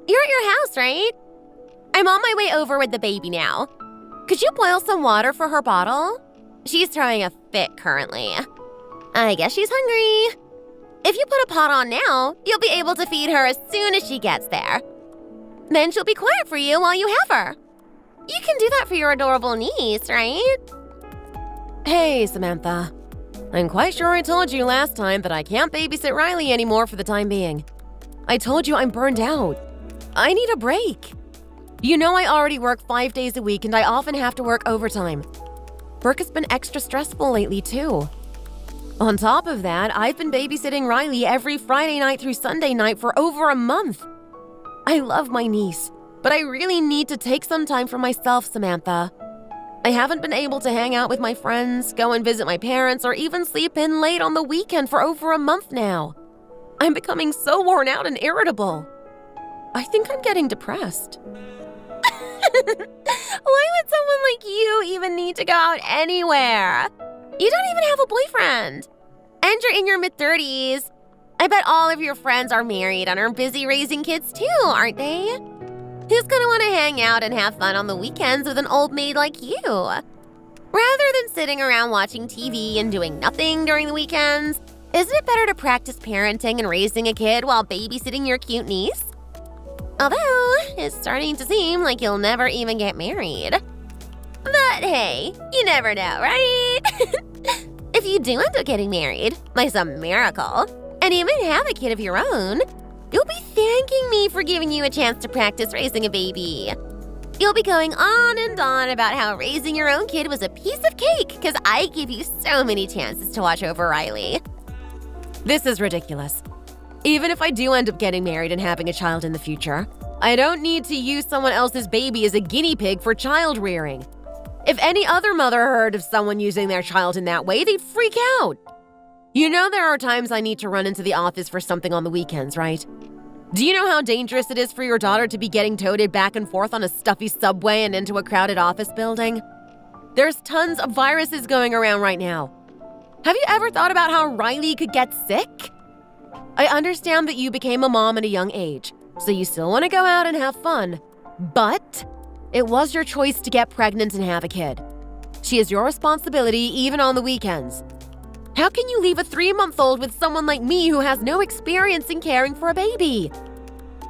You're at your house, right? I'm on my way over with the baby now. Could you boil some water for her bottle? She's throwing a fit currently. I guess she's hungry. If you put a pot on now, you'll be able to feed her as soon as she gets there. Then she'll be quiet for you while you have her. You can do that for your adorable niece, right? Hey, Samantha. I'm quite sure I told you last time that I can't babysit Riley anymore for the time being. I told you I'm burned out. I need a break. You know I already work 5 days a week and I often have to work overtime. Work has been extra stressful lately too. On top of that, I've been babysitting Riley every Friday night through Sunday night for over a month. I love my niece, but I really need to take some time for myself, Samantha. I haven't been able to hang out with my friends, go and visit my parents, or even sleep in late on the weekend for over a month now. I'm becoming so worn out and irritable. I think I'm getting depressed. Why would someone like you even need to go out anywhere? You don't even have a boyfriend. And you're in your mid-30s. I bet all of your friends are married and are busy raising kids too, aren't they? Who's gonna want to hang out and have fun on the weekends with an old maid like you? Rather than sitting around watching TV and doing nothing during the weekends, isn't it better to practice parenting and raising a kid while babysitting your cute niece? Although, it's starting to seem like you'll never even get married. But hey, you never know, right? If you do end up getting married, by some miracle, and even have a kid of your own, you'll be thanking me for giving you a chance to practice raising a baby. You'll be going on and on about how raising your own kid was a piece of cake because I gave you so many chances to watch over Riley. This is ridiculous. Even if I do end up getting married and having a child in the future, I don't need to use someone else's baby as a guinea pig for child rearing. If any other mother heard of someone using their child in that way, they'd freak out. You know there are times I need to run into the office for something on the weekends, right? Do you know how dangerous it is for your daughter to be getting toted back and forth on a stuffy subway and into a crowded office building? There's tons of viruses going around right now. Have you ever thought about how Riley could get sick? I understand that you became a mom at a young age, so you still want to go out and have fun. But it was your choice to get pregnant and have a kid. She is your responsibility even on the weekends. How can you leave a 3-month-old with someone like me who has no experience in caring for a baby?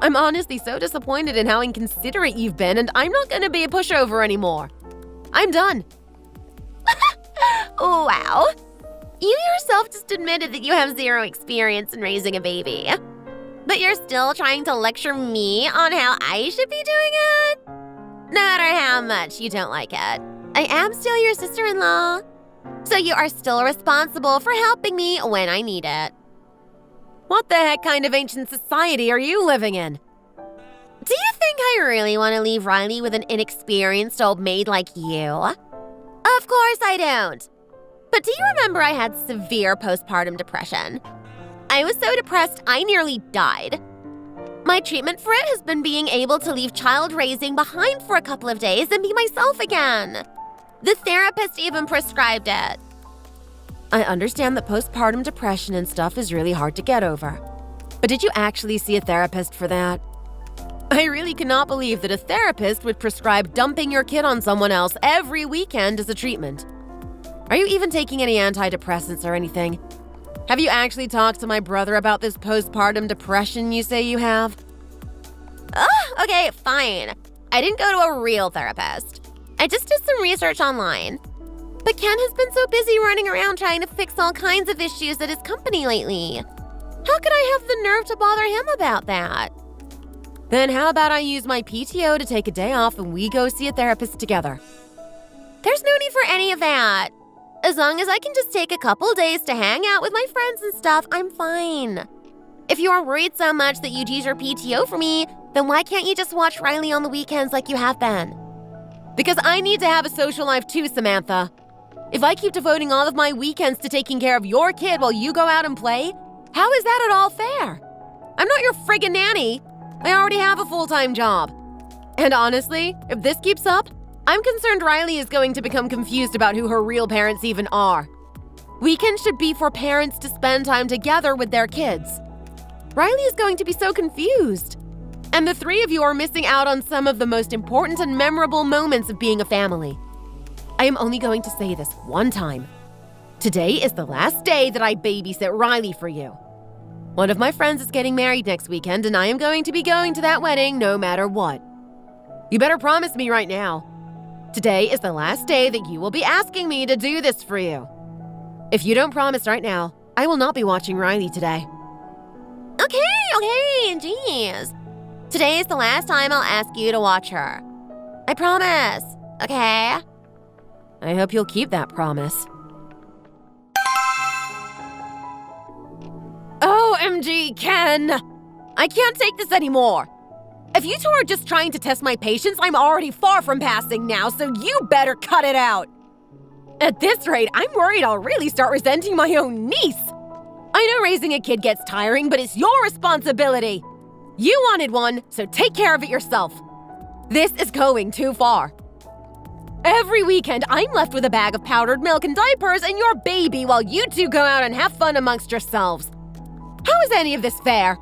I'm honestly so disappointed in how inconsiderate you've been, and I'm not going to be a pushover anymore. I'm done. Wow. You yourself just admitted that you have zero experience in raising a baby. But you're still trying to lecture me on how I should be doing it? No matter how much you don't like it, I am still your sister-in-law. So you are still responsible for helping me when I need it. What the heck kind of ancient society are you living in? Do you think I really want to leave Riley with an inexperienced old maid like you? Of course I don't. But do you remember I had severe postpartum depression? I was so depressed I nearly died. My treatment for it has been being able to leave child raising behind for a couple of days and be myself again. The therapist even prescribed it. I understand that postpartum depression and stuff is really hard to get over. But did you actually see a therapist for that? I really cannot believe that a therapist would prescribe dumping your kid on someone else every weekend as a treatment. Are you even taking any antidepressants or anything? Have you actually talked to my brother about this postpartum depression you say you have? Okay, fine. I didn't go to a real therapist. I just did some research online. But Ken has been so busy running around trying to fix all kinds of issues at his company lately. How could I have the nerve to bother him about that? Then how about I use my PTO to take a day off and we go see a therapist together? There's no need for any of that. As long as I can just take a couple days to hang out with my friends and stuff, I'm fine. If you are worried so much that you'd use your PTO for me, then why can't you just watch Riley on the weekends like you have been? Because I need to have a social life too, Samantha. If I keep devoting all of my weekends to taking care of your kid while you go out and play, how is that at all fair? I'm not your friggin' nanny. I already have a full-time job. And honestly, if this keeps up, I'm concerned Riley is going to become confused about who her real parents even are. Weekends should be for parents to spend time together with their kids. Riley is going to be so confused. And the three of you are missing out on some of the most important and memorable moments of being a family. I am only going to say this one time. Today is the last day that I babysit Riley for you. One of my friends is getting married next weekend, and I am going to be going to that wedding no matter what. You better promise me right now. Today is the last day that you will be asking me to do this for you. If you don't promise right now, I will not be watching Riley today. Okay, jeez. Today is the last time I'll ask you to watch her. I promise, okay? I hope you'll keep that promise. OMG, Ken! I can't take this anymore. If you two are just trying to test my patience, I'm already far from passing now, so you better cut it out. At this rate, I'm worried I'll really start resenting my own niece. I know raising a kid gets tiring, but it's your responsibility. You wanted one, so take care of it yourself. This is going too far. Every weekend, I'm left with a bag of powdered milk and diapers and your baby while you two go out and have fun amongst yourselves. How is any of this fair?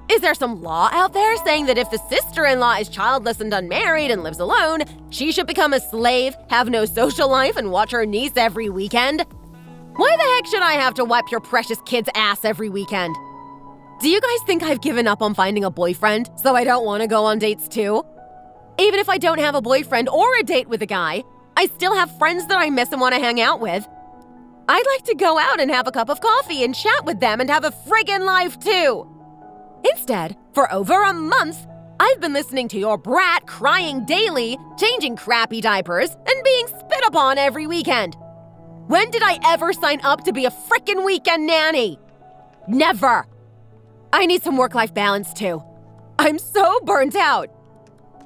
Is there some law out there saying that if the sister-in-law is childless and unmarried and lives alone, she should become a slave, have no social life, and watch her niece every weekend? Why the heck should I have to wipe your precious kid's ass every weekend? Do you guys think I've given up on finding a boyfriend, so I don't want to go on dates too? Even if I don't have a boyfriend or a date with a guy, I still have friends that I miss and want to hang out with. I'd like to go out and have a cup of coffee and chat with them and have a friggin' life too. Instead, for over a month, I've been listening to your brat crying daily, changing crappy diapers, and being spit upon every weekend. When did I ever sign up to be a frickin' weekend nanny? Never. I need some work-life balance too. I'm so burnt out.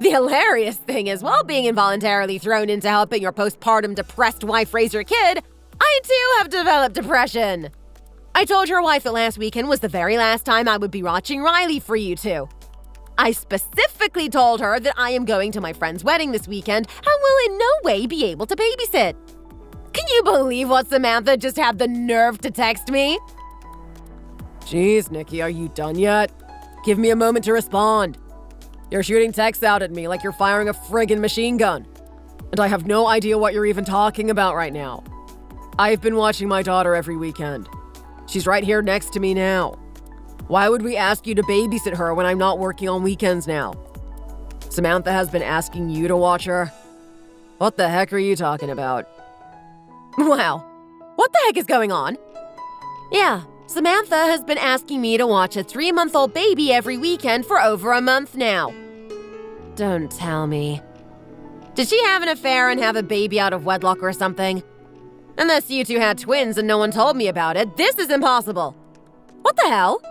The hilarious thing is, while being involuntarily thrown into helping your postpartum depressed wife raise your kid, I too have developed depression. I told your wife that last weekend was the very last time I would be watching Riley for you two. I specifically told her that I am going to my friend's wedding this weekend and will in no way be able to babysit. Can you believe what Samantha just had the nerve to text me? Jeez, Nikki, are you done yet? Give me a moment to respond. You're shooting texts out at me like you're firing a friggin' machine gun. And I have no idea what you're even talking about right now. I've been watching my daughter every weekend. She's right here next to me now. Why would we ask you to babysit her when I'm not working on weekends now? Samantha has been asking you to watch her? What the heck are you talking about? Wow, what the heck is going on? Yeah, Samantha has been asking me to watch a 3-month-old baby every weekend for over a month now. Don't tell me. Did she have an affair and have a baby out of wedlock or something? Unless you two had twins and no one told me about it, this is impossible. What the hell?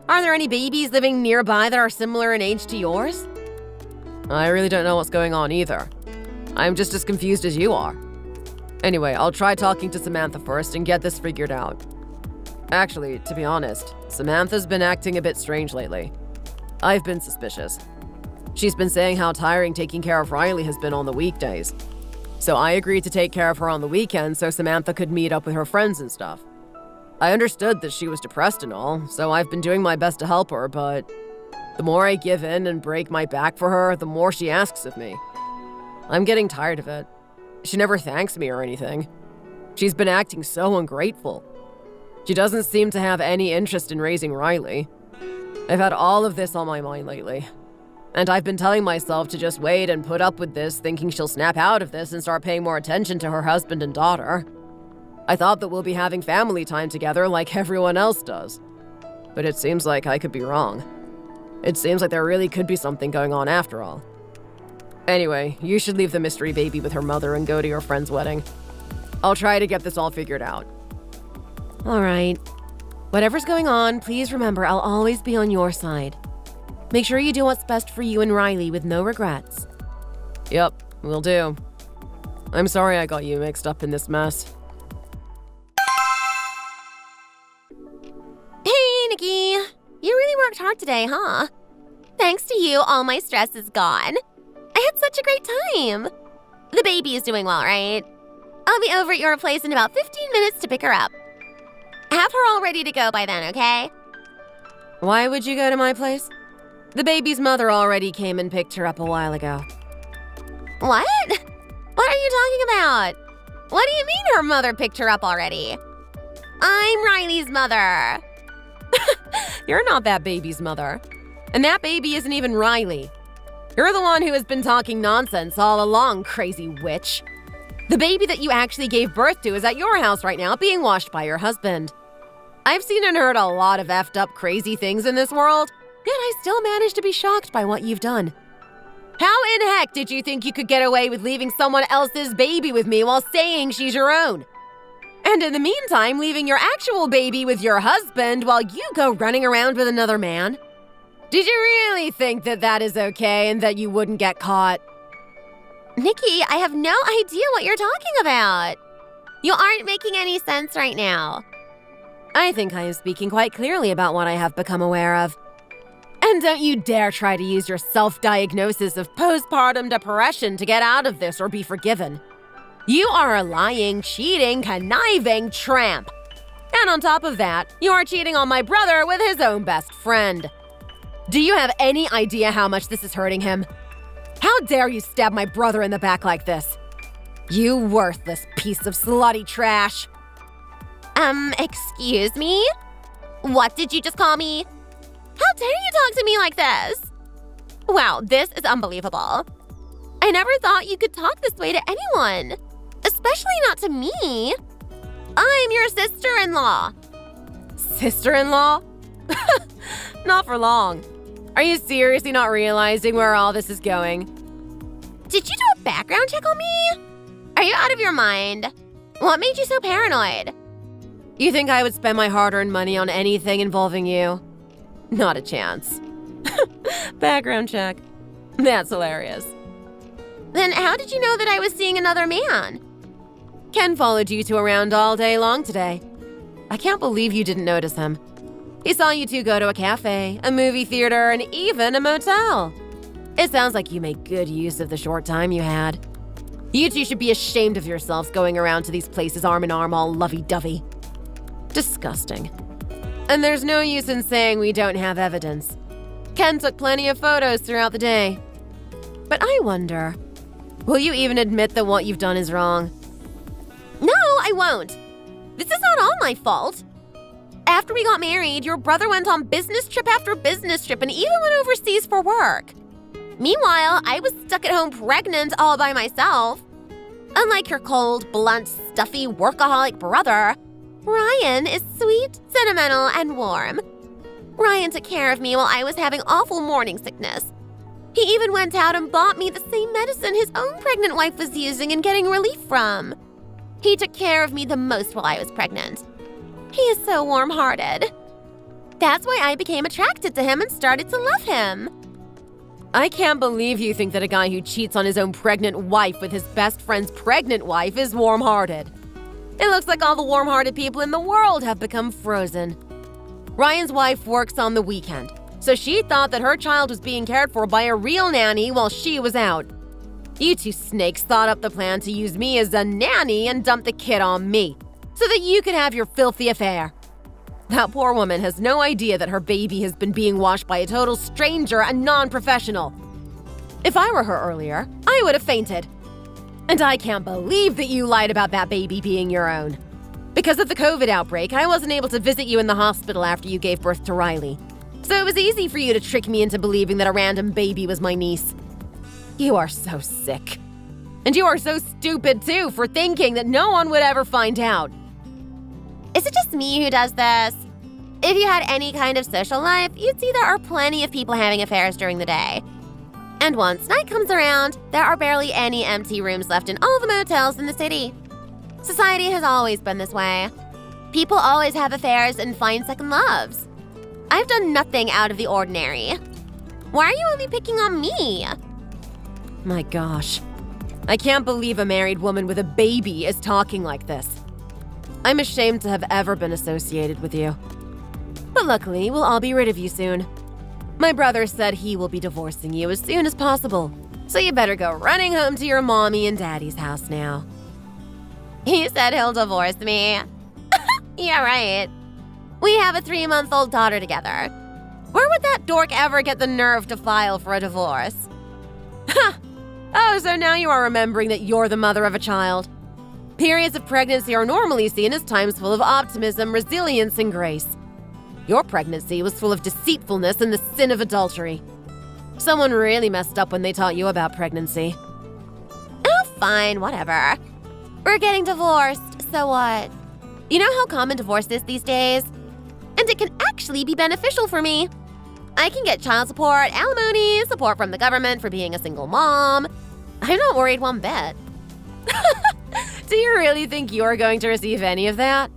Are there any babies living nearby that are similar in age to yours? I really don't know what's going on either. I'm just as confused as you are. Anyway, I'll try talking to Samantha first and get this figured out. Actually, to be honest, Samantha's been acting a bit strange lately. I've been suspicious. She's been saying how tiring taking care of Riley has been on the weekdays. So I agreed to take care of her on the weekend so Samantha could meet up with her friends and stuff. I understood that she was depressed and all, so I've been doing my best to help her, but the more I give in and break my back for her, the more she asks of me. I'm getting tired of it. She never thanks me or anything. She's been acting so ungrateful. She doesn't seem to have any interest in raising Riley. I've had all of this on my mind lately. And I've been telling myself to just wait and put up with this, thinking she'll snap out of this and start paying more attention to her husband and daughter. I thought that we'll be having family time together like everyone else does. But it seems like I could be wrong. It seems like there really could be something going on after all. Anyway, you should leave the mystery baby with her mother and go to your friend's wedding. I'll try to get this all figured out. All right. Whatever's going on, please remember I'll always be on your side. Make sure you do what's best for you and Riley with no regrets. Yep, will do. I'm sorry I got you mixed up in this mess. Hey, Nikki. You really worked hard today, huh? Thanks to you, all my stress is gone. I had such a great time. The baby is doing well, right? I'll be over at your place in about 15 minutes to pick her up. Have her all ready to go by then, okay? Why would you go to my place? The baby's mother already came and picked her up a while ago. What? What are you talking about? What do you mean her mother picked her up already? I'm Riley's mother. You're not that baby's mother. And that baby isn't even Riley. You're the one who has been talking nonsense all along, crazy witch. The baby that you actually gave birth to is at your house right now, being washed by your husband. I've seen and heard a lot of effed up crazy things in this world, yet I still manage to be shocked by what you've done. How in heck did you think you could get away with leaving someone else's baby with me while saying she's your own? And in the meantime, leaving your actual baby with your husband while you go running around with another man? Did you really think that that is okay and that you wouldn't get caught? Nikki, I have no idea what you're talking about. You aren't making any sense right now. I think I am speaking quite clearly about what I have become aware of. And don't you dare try to use your self-diagnosis of postpartum depression to get out of this or be forgiven. You are a lying, cheating, conniving tramp. And on top of that, you are cheating on my brother with his own best friend. Do you have any idea how much this is hurting him? How dare you stab my brother in the back like this? You worthless piece of slutty trash. Excuse me? What did you just call me? How dare you talk to me like this? Wow, this is unbelievable. I never thought you could talk this way to anyone, especially not to me. I'm your sister-in-law. Sister-in-law? Not for long. Are you seriously not realizing where all this is going? Did you do a background check on me? Are you out of your mind? What made you so paranoid? You think I would spend my hard-earned money on anything involving you? Not a chance. Background check. That's hilarious. Then how did you know that I was seeing another man? Ken followed you two around all day long today. I can't believe you didn't notice him. He saw you two go to a cafe, a movie theater, and even a motel. It sounds like you made good use of the short time you had. You two should be ashamed of yourselves going around to these places arm in arm all lovey-dovey. Disgusting. And there's no use in saying we don't have evidence. Ken took plenty of photos throughout the day. But I wonder, will you even admit that what you've done is wrong? No, I won't. This is not all my fault. After we got married, your brother went on business trip after business trip and even went overseas for work. Meanwhile, I was stuck at home pregnant all by myself. Unlike your cold, blunt, stuffy, workaholic brother, Ryan is sweet, sentimental, and warm. Ryan took care of me while I was having awful morning sickness. He even went out and bought me the same medicine his own pregnant wife was using and getting relief from. He took care of me the most while I was pregnant. He is so warm-hearted. That's why I became attracted to him and started to love him. I can't believe you think that a guy who cheats on his own pregnant wife with his best friend's pregnant wife is warm-hearted. It looks like all the warm-hearted people in the world have become frozen. Ryan's wife works on the weekend, so she thought that her child was being cared for by a real nanny while she was out. You two snakes thought up the plan to use me as a nanny and dump the kid on me, so that you could have your filthy affair. That poor woman has no idea that her baby has been being washed by a total stranger and non-professional. If I were her earlier, I would have fainted. And I can't believe that you lied about that baby being your own. Because of the COVID outbreak, I wasn't able to visit you in the hospital after you gave birth to Riley. So it was easy for you to trick me into believing that a random baby was my niece. You are so sick. And you are so stupid, too, for thinking that no one would ever find out. Is it just me who does this? If you had any kind of social life, you'd see there are plenty of people having affairs during the day. And once night comes around, there are barely any empty rooms left in all the motels in the city. Society has always been this way. People always have affairs and find second loves. I've done nothing out of the ordinary. Why are you only picking on me? My gosh. I can't believe a married woman with a baby is talking like this. I'm ashamed to have ever been associated with you. But luckily, we'll all be rid of you soon. My brother said he will be divorcing you as soon as possible, so you better go running home to your mommy and daddy's house now. He said he'll divorce me. Yeah, right. We have a 3-month-old daughter together. Where would that dork ever get the nerve to file for a divorce? Ha! Oh, so now you are remembering that you're the mother of a child. Periods of pregnancy are normally seen as times full of optimism, resilience, and grace. Your pregnancy was full of deceitfulness and the sin of adultery. Someone really messed up when they taught you about pregnancy. Oh, fine, whatever. We're getting divorced, so what? You know how common divorce is these days? And it can actually be beneficial for me. I can get child support, alimony, support from the government for being a single mom. I'm not worried one bit. Do you really think you're going to receive any of that?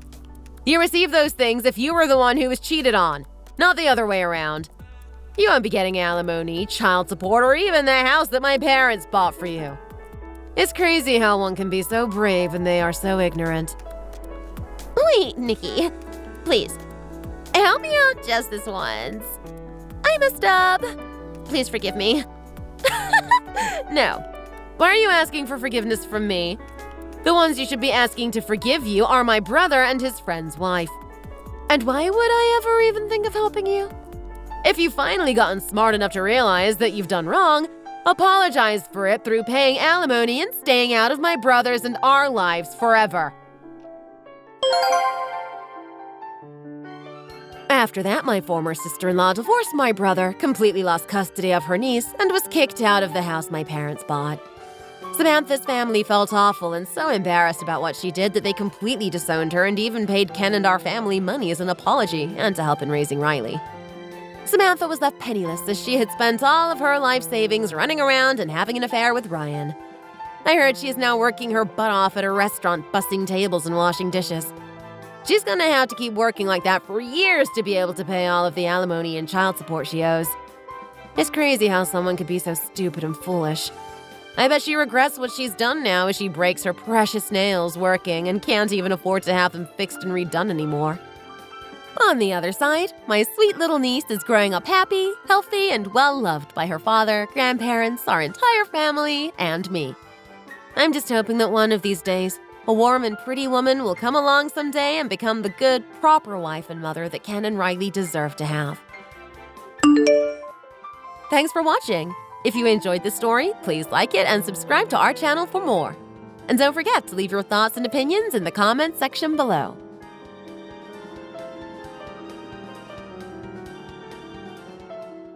You receive those things if you were the one who was cheated on, not the other way around. You won't be getting alimony, child support, or even the house that my parents bought for you. It's crazy how one can be so brave and they are so ignorant. Wait, Nikki. Please. Help me out just this once. I messed up. Please forgive me. No. Why are you asking for forgiveness from me? The ones you should be asking to forgive you are my brother and his friend's wife. And why would I ever even think of helping you? If you've finally gotten smart enough to realize that you've done wrong, apologize for it through paying alimony and staying out of my brother's and our lives forever. After that, my former sister-in-law divorced my brother, completely lost custody of her niece, and was kicked out of the house my parents bought. Samantha's family felt awful and so embarrassed about what she did that they completely disowned her and even paid Ken and our family money as an apology and to help in raising Riley. Samantha was left penniless as she had spent all of her life savings running around and having an affair with Ryan. I heard she is now working her butt off at a restaurant, bussing tables and washing dishes. She's gonna have to keep working like that for years to be able to pay all of the alimony and child support she owes. It's crazy how someone could be so stupid and foolish. I bet she regrets what she's done now as she breaks her precious nails working and can't even afford to have them fixed and redone anymore. On the other side, my sweet little niece is growing up happy, healthy, and well-loved by her father, grandparents, our entire family, and me. I'm just hoping that one of these days, a warm and pretty woman will come along someday and become the good, proper wife and mother that Ken and Riley deserve to have. Thanks for watching. If you enjoyed this story, please like it and subscribe to our channel for more. And don't forget to leave your thoughts and opinions in the comments section below.